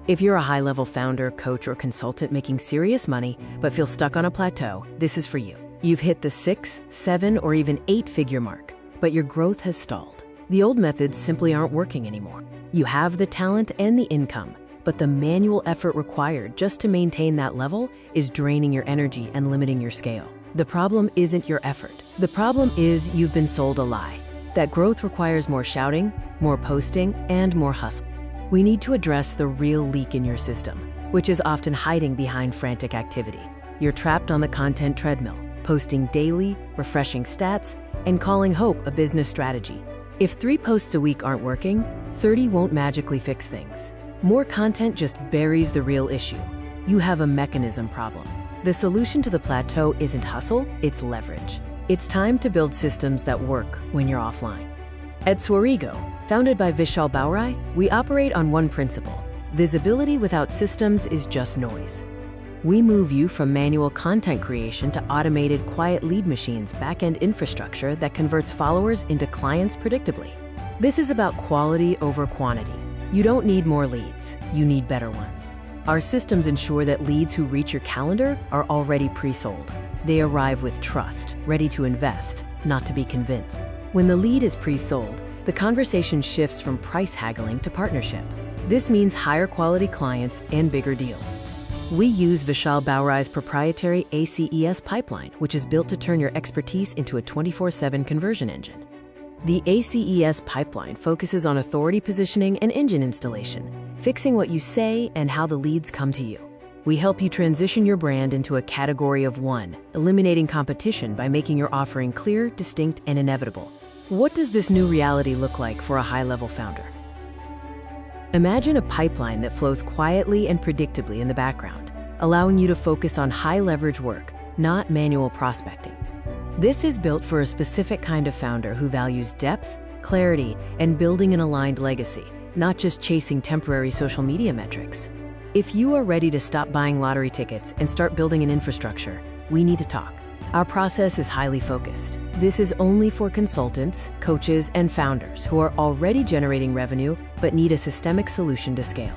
If you're a high-level founder, coach, or consultant making serious money but feel stuck on a plateau, this is for you. You've hit the 6, 7, or even 8-figure mark, but your growth has stalled. The old methods simply aren't working anymore. You have the talent and the income, but the manual effort required just to maintain that level is draining your energy and limiting your scale. The problem isn't your effort. The problem is you've been sold a lie. That growth requires more shouting, more posting, and more hustle. We need to address the real leak in your system, which is often hiding behind frantic activity. You're trapped on the content treadmill, posting daily, refreshing stats, and calling hope a business strategy. If 3 posts a week aren't working, 30 won't magically fix things. More content just buries the real issue. You have a mechanism problem. The solution to the plateau isn't hustle, it's leverage. It's time to build systems that work when you're offline. At Swarigio, founded by Vishal Baurai, we operate on one principle: visibility without systems is just noise. We move you from manual content creation to automated quiet lead machines backend infrastructure that converts followers into clients predictably. This is about quality over quantity. You don't need more leads, you need better ones. Our systems ensure that leads who reach your calendar are already pre-sold. They arrive with trust, ready to invest, not to be convinced. When the lead is pre-sold, the conversation shifts from price haggling to partnership. This means higher quality clients and bigger deals. We use Vishal Baurai's proprietary ACES pipeline, which is built to turn your expertise into a 24/7 conversion engine. The ACES pipeline focuses on authority positioning and engine installation, fixing what you say and how the leads come to you. We help you transition your brand into a category of one, eliminating competition by making your offering clear, distinct, and inevitable. What does this new reality look like for a high-level founder? Imagine a pipeline that flows quietly and predictably in the background, allowing you to focus on high-leverage work, not manual prospecting. This is built for a specific kind of founder who values depth, clarity, and building an aligned legacy, not just chasing temporary social media metrics. If you are ready to stop buying lottery tickets and start building an infrastructure, we need to talk. Our process is highly focused. This is only for consultants, coaches, and founders who are already generating revenue but need a systemic solution to scale.